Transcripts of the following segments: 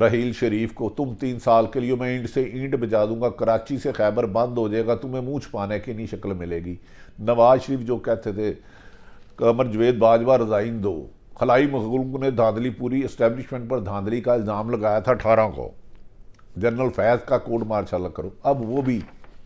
رحیل شریف کو، تم 3 سال کے لیے میں اینڈ سے اینڈ بجا دوں گا، کراچی سے خیبر بند ہو جائے گا، تمہیں منہ چھپانے کی نہیں شکل ملے گی۔ نواز شریف جو کہتے تھے قمر جوید باجوہ رضائن دو، خلائی مخلوق نے دھاندلی، پوری اسٹیبلشمنٹ پر دھاندلی کا الزام لگایا تھا 18 کو، جنرل فیض کا کوڈ مارشل کرو، اب وہ بھی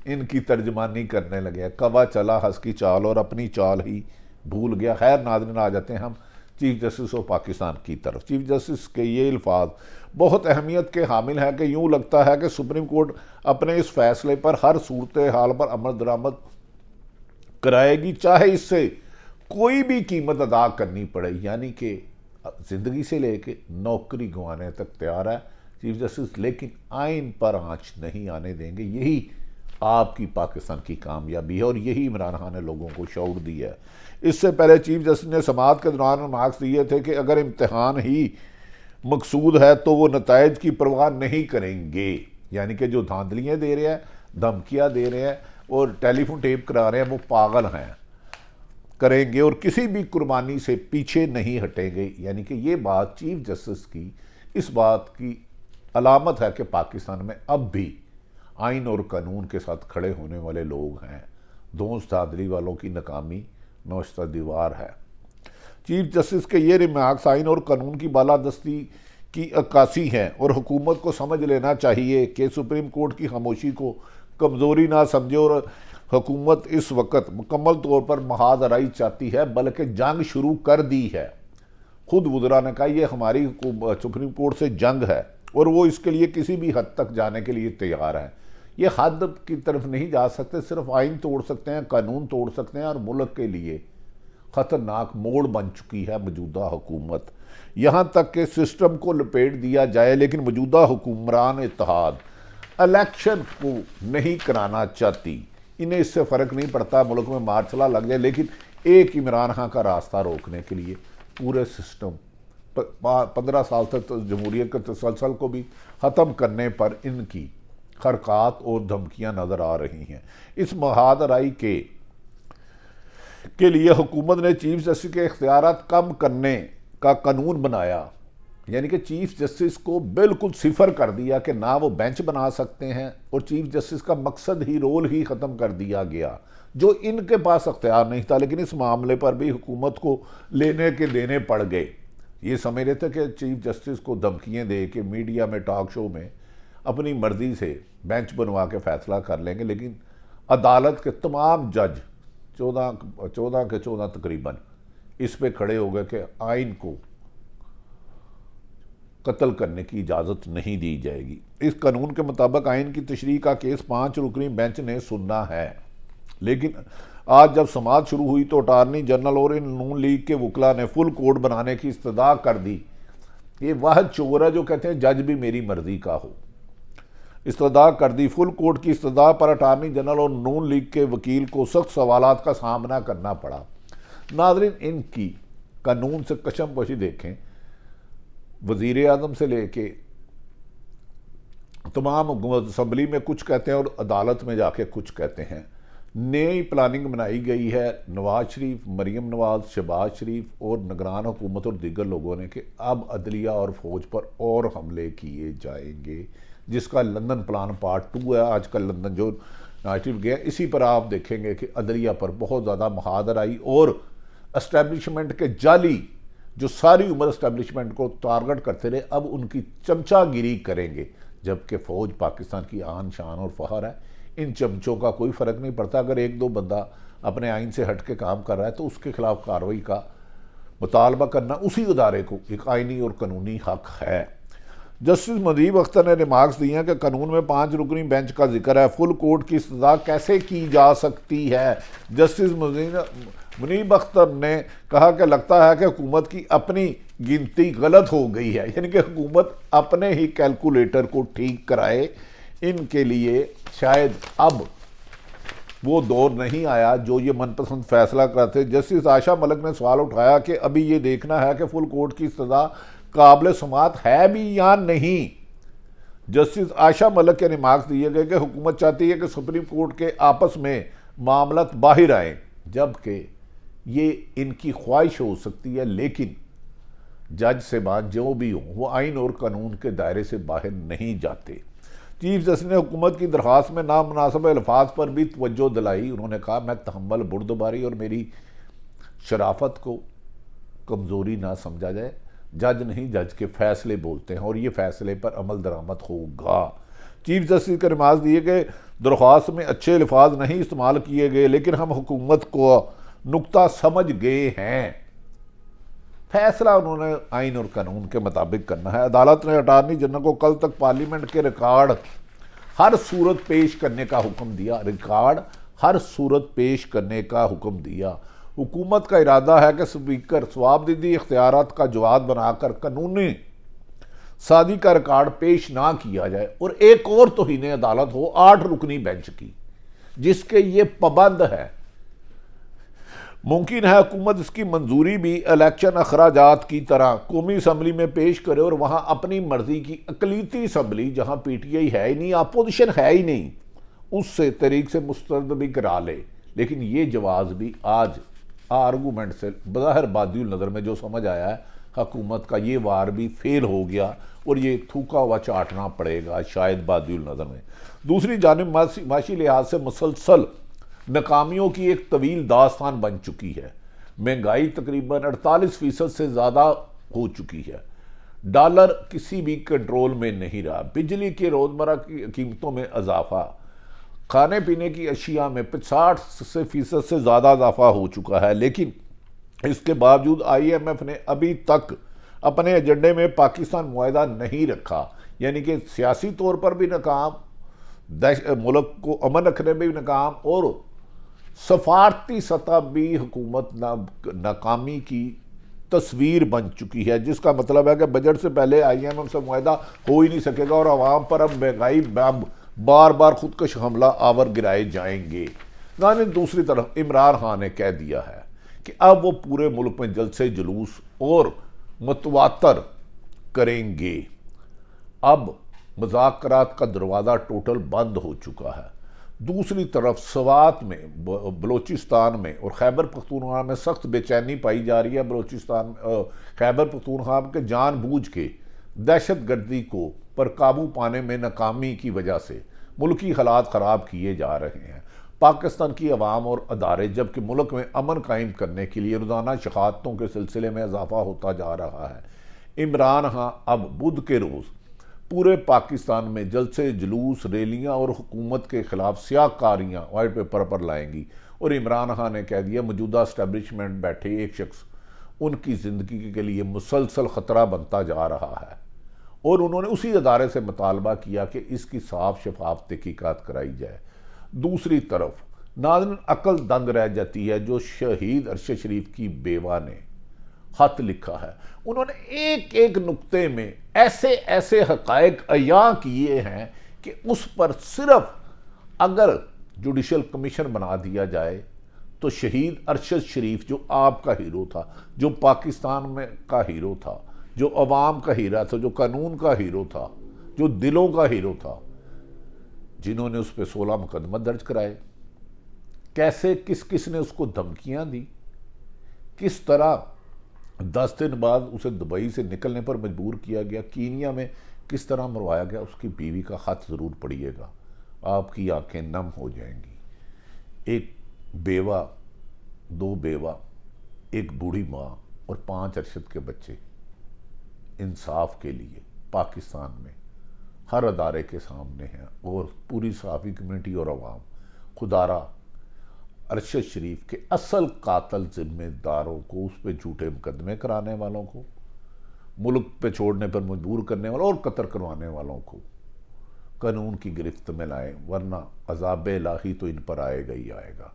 ان کی ترجمانی کرنے لگے ہیں۔ کوا چلا ہنس کی چال اور اپنی چال ہی بھول گیا۔ خیر ناظرین، آ جاتے ہیں ہم چیف جسٹس آف پاکستان کی طرف۔ چیف جسٹس کے یہ الفاظ بہت اہمیت کے حامل ہیں کہ یوں لگتا ہے کہ سپریم کورٹ اپنے اس فیصلے پر ہر صورتحال پر عمل درآمد کرائے گی، چاہے اس سے کوئی بھی قیمت ادا کرنی پڑے، یعنی کہ زندگی سے لے کے نوکری گنوانے تک تیار ہے چیف جسٹس، لیکن آئین پر آنچ نہیں آنے دیں گے۔ یہی آپ کی پاکستان کی کامیابی ہے اور یہی عمران خان نے لوگوں کو شعور دیا ہے۔ اس سے پہلے چیف جسٹس نے سماعت کے دوران ریمارکس دیے تھے کہ اگر امتحان ہی مقصود ہے تو وہ نتائج کی پرواہ نہیں کریں گے، یعنی کہ جو دھاندلیاں دے رہے ہیں، دھمکیاں دے رہے ہیں اور ٹیلی فون ٹیپ کرا رہے ہیں، وہ پاگل ہیں، کریں گے اور کسی بھی قربانی سے پیچھے نہیں ہٹیں گے۔ یعنی کہ یہ بات چیف جسٹس کی اس بات کی علامت ہے کہ پاکستان میں اب بھی آئین اور قانون کے ساتھ کھڑے ہونے والے لوگ ہیں۔ دوست دھاندلی والوں کی ناکامی نوشتہ دیوار ہے۔ چیف جسٹس کے یہ ریمارکس آئین اور قانون کی بالادستی کی عکاسی ہیں اور حکومت کو سمجھ لینا چاہیے کہ سپریم کورٹ کی خاموشی کو کمزوری نہ سمجھے اور حکومت اس وقت مکمل طور پر محاذ آرائی چاہتی ہے بلکہ جنگ شروع کر دی ہے۔ خود وزراء نے کہا یہ ہماری سپریم کورٹ سے جنگ ہے اور وہ اس کے لیے کسی بھی حد تک جانے کے لیے تیار ہے۔ یہ حد کی طرف نہیں جا سکتے، صرف آئین توڑ سکتے ہیں، قانون توڑ سکتے ہیں، اور ملک کے لیے خطرناک موڑ بن چکی ہے موجودہ حکومت۔ یہاں تک کہ سسٹم کو لپیٹ دیا جائے لیکن موجودہ حکمران اتحاد الیکشن کو نہیں کرانا چاہتی۔ انہیں اس سے فرق نہیں پڑتا ملک میں مارچلا لگ جائے، لیکن ایک عمران خان کا راستہ روکنے کے لیے پورے سسٹم 15 سال تک جمہوریت کے تسلسل کو بھی ختم کرنے پر ان کی حرکات اور دھمکیاں نظر آ رہی ہیں۔ اس محاذ آرائی کے لیے حکومت نے چیف جسٹس کے اختیارات کم کرنے کا قانون بنایا، یعنی کہ چیف جسٹس کو بالکل صفر کر دیا کہ نہ وہ بینچ بنا سکتے ہیں، اور چیف جسٹس کا مقصد ہی رول ہی ختم کر دیا گیا جو ان کے پاس اختیار نہیں تھا، لیکن اس معاملے پر بھی حکومت کو لینے کے دینے پڑ گئے۔ یہ سمجھ رہے تھے کہ چیف جسٹس کو دھمکیاں دے کے میڈیا میں ٹاک شو میں اپنی مرضی سے بینچ بنوا کے فیصلہ کر لیں گے، لیکن عدالت کے تمام جج 14 کے 14 تقریباً اس پہ کھڑے ہو گئے کہ آئین کو قتل کرنے کی اجازت نہیں دی جائے گی۔ اس قانون کے مطابق آئین کی تشریح کا کیس 5 رکنی بینچ نے سننا ہے، لیکن آج جب سماعت شروع ہوئی تو اٹارنی جنرل اور ان نون لیگ کے وکلاء نے فل کوڈ بنانے کی استدعا کر دی۔ یہ واحد چور ہے جو کہتے ہیں جج بھی میری مرضی کا ہو۔ استدعا کر دی۔ فل کوڈ کی استدعا پر اٹارنی جنرل اور نون لیگ کے وکیل کو سخت سوالات کا سامنا کرنا پڑا۔ ناظرین، ان کی قانون سے کشم کشی دیکھیں، وزیر اعظم سے لے کے تمام اسمبلی میں کچھ کہتے ہیں اور عدالت میں جا کے کچھ کہتے ہیں۔ نئی پلاننگ بنائی گئی ہے نواز شریف، مریم نواز، شہباز شریف اور نگران حکومت اور دیگر لوگوں نے کہ اب عدلیہ اور فوج پر اور حملے کیے جائیں گے، جس کا لندن پلان پارٹ 2 ہے۔ آج کل لندن جو نائٹو گیا، اسی پر آپ دیکھیں گے کہ عدلیہ پر بہت زیادہ محاذ آرائی اور اسٹیبلشمنٹ کے جعلی جو ساری عمر اسٹیبلشمنٹ کو ٹارگٹ کرتے رہے، اب ان کی چمچہ گیری کریں گے، جبکہ فوج پاکستان کی آن شان اور فخر ہے۔ ان چمچوں کا کوئی فرق نہیں پڑتا، اگر ایک دو بندہ اپنے آئین سے ہٹ کے کام کر رہا ہے تو اس کے خلاف کارروائی کا مطالبہ کرنا اسی ادارے کو ایک آئینی اور قانونی حق ہے۔ جسٹس مجیب اختر نے ریمارکس دیے ہیں کہ قانون میں 5 رکنی بینچ کا ذکر ہے، فل کوڈ کی استدعا کیسے کی جا سکتی ہے؟ جسٹس منیب اختر نے کہا کہ لگتا ہے کہ حکومت کی اپنی گنتی غلط ہو گئی ہے، یعنی کہ حکومت اپنے ہی کیلکولیٹر کو ٹھیک کرائے۔ ان کے لیے شاید اب وہ دور نہیں آیا جو یہ من پسند فیصلہ کرتے۔ جسٹس عائشہ ملک نے سوال اٹھایا کہ ابھی یہ دیکھنا ہے کہ فل کوڈ کی استدعا قابل سماعت ہے بھی یا نہیں۔ جسٹس عائشہ ملک کے ریمارکس دیے گئے کہ حکومت چاہتی ہے کہ سپریم کورٹ کے آپس میں معاملات باہر آئیں، جبکہ یہ ان کی خواہش ہو سکتی ہے، لیکن جج صاحبان جو بھی ہوں وہ آئین اور قانون کے دائرے سے باہر نہیں جاتے۔ چیف جسٹس نے حکومت کی درخواست میں نامناسب الفاظ پر بھی توجہ دلائی۔ انہوں نے کہا میں تحمل بردباری اور میری شرافت کو کمزوری نہ سمجھا جائے، جج نہیں جج کے فیصلے بولتے ہیں اور یہ فیصلے پر عمل درآمد ہوگا۔ چیف جسٹس کے نماز دیے گئے درخواست میں اچھے الفاظ نہیں استعمال کیے گئے، لیکن ہم حکومت کو نقطہ سمجھ گئے ہیں، فیصلہ انہوں نے آئین اور قانون کے مطابق کرنا ہے۔ عدالت نے اٹارنی جنرل کو کل تک پارلیمنٹ کے ریکارڈ ہر صورت پیش کرنے کا حکم دیا، ریکارڈ ہر صورت پیش کرنے کا حکم دیا۔ حکومت کا ارادہ ہے کہ سپیکر صوابدیدی اختیارات کا جواد بنا کر قانونی سازی کا ریکارڈ پیش نہ کیا جائے، اور ایک اور توہین عدالت ہو 8 رکنی بینچ کی جس کے یہ پابند ہے۔ ممکن ہے حکومت اس کی منظوری بھی الیکشن اخراجات کی طرح قومی اسمبلی میں پیش کرے اور وہاں اپنی مرضی کی اقلیتی اسمبلی، جہاں پی ٹی آئی ہے ہی نہیں، اپوزیشن ہے ہی نہیں، اس سے تحریک سے مسترد بھی کرا لے۔ لیکن یہ جواز بھی آج آرگومنٹ سے بظاہر بادی النظر میں جو سمجھ آیا ہے، حکومت کا یہ وار بھی فیل ہو گیا اور یہ تھوکا ہوا چاٹنا پڑے گا شاید بادی النظر میں۔ دوسری جانب معاشی لحاظ سے مسلسل ناکامیوں کی ایک طویل داستان بن چکی ہے۔ مہنگائی تقریباً 48% سے زیادہ ہو چکی ہے، ڈالر کسی بھی کنٹرول میں نہیں رہا، بجلی کے روزمرہ کی قیمتوں میں اضافہ، کھانے پینے کی اشیاء میں 50% سے زیادہ اضافہ ہو چکا ہے۔ لیکن اس کے باوجود آئی ایم ایف نے ابھی تک اپنے ایجنڈے میں پاکستان معاہدہ نہیں رکھا، یعنی کہ سیاسی طور پر بھی ناکام، ملک کو امن رکھنے میں بھی ناکام، اور سفارتی سطح بھی حکومت ناکامی کی تصویر بن چکی ہے، جس کا مطلب ہے کہ بجٹ سے پہلے آئی ایم ایف سے معاہدہ ہو ہی نہیں سکے گا اور عوام پر اب مہنگائی بار بار خودکش حملہ آور گرائے جائیں گے۔ دوسری طرف عمران خان نے کہہ دیا ہے کہ اب وہ پورے ملک میں جلسے جلوس اور متواتر کریں گے۔ اب مذاکرات کا دروازہ ٹوٹل بند ہو چکا ہے۔ دوسری طرف سوات میں، بلوچستان میں اور خیبر پختونخوا میں سخت بے چینی پائی جا رہی ہے۔ خیبر پختونخوا کے جان بوجھ کے دہشت گردی کو پر قابو پانے میں ناکامی کی وجہ سے ملکی حالات خراب کیے جا رہے ہیں۔ پاکستان کی عوام اور ادارے جبکہ ملک میں امن قائم کرنے کے لیے روزانہ شہادتوں کے سلسلے میں اضافہ ہوتا جا رہا ہے۔ عمران خان اب بدھ کے روز پورے پاکستان میں جلسے جلوس، ریلیاں اور حکومت کے خلاف سیاہ کاریاں وائٹ پیپر پر لائیں گی، اور عمران خان نے کہہ دیا موجودہ اسٹیبلشمنٹ بیٹھے ایک شخص ان کی زندگی کے لیے مسلسل خطرہ بنتا جا رہا ہے، اور انہوں نے اسی ادارے سے مطالبہ کیا کہ اس کی صاف شفاف تحقیقات کرائی جائے۔ دوسری طرف ناظرین عقل دنگ رہ جاتی ہے جو شہید ارشد شریف کی بیوہ نے خط لکھا ہے۔ انہوں نے ایک ایک نقطے میں ایسے حقائق عیاں کیے ہیں کہ اس پر صرف اگر جوڈیشل کمیشن بنا دیا جائے تو شہید ارشد شریف جو آپ کا ہیرو تھا، جو پاکستان میں کا ہیرو تھا، جو عوام کا ہیرو تھا، جو قانون کا ہیرو تھا، جو دلوں کا ہیرو تھا، جنہوں نے اس پہ 16 مقدمہ درج کرائے، کیسے کس نے اس کو دھمکیاں دی، کس طرح 10 دن بعد اسے دبئی سے نکلنے پر مجبور کیا گیا، کینیا میں کس طرح مروایا گیا، اس کی بیوی کا خط ضرور پڑھیے گا، آپ کی آنکھیں نم ہو جائیں گی۔ ایک بیوہ، 2 بیوہ، ایک بوڑھی ماں اور 5 ارشد کے بچے انصاف کے لیے پاکستان میں ہر ادارے کے سامنے ہیں، اور پوری صحافی کمیونٹی اور عوام خدارہ ارشد شریف کے اصل قاتل ذمہ داروں کو، اس پہ جھوٹے مقدمے کرانے والوں کو، ملک پہ چھوڑنے پر مجبور کرنے والوں اور قتل کروانے والوں کو قانون کی گرفت میں لائیں، ورنہ عذاب الہی تو ان پر آئے گا ہی آئے گا۔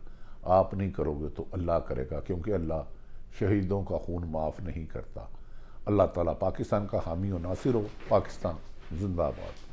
آپ نہیں کرو گے تو اللہ کرے گا، کیونکہ اللہ شہیدوں کا خون معاف نہیں کرتا۔ اللہ تعالیٰ پاکستان کا حامی و ناصر ہو۔ پاکستان زندہ باد۔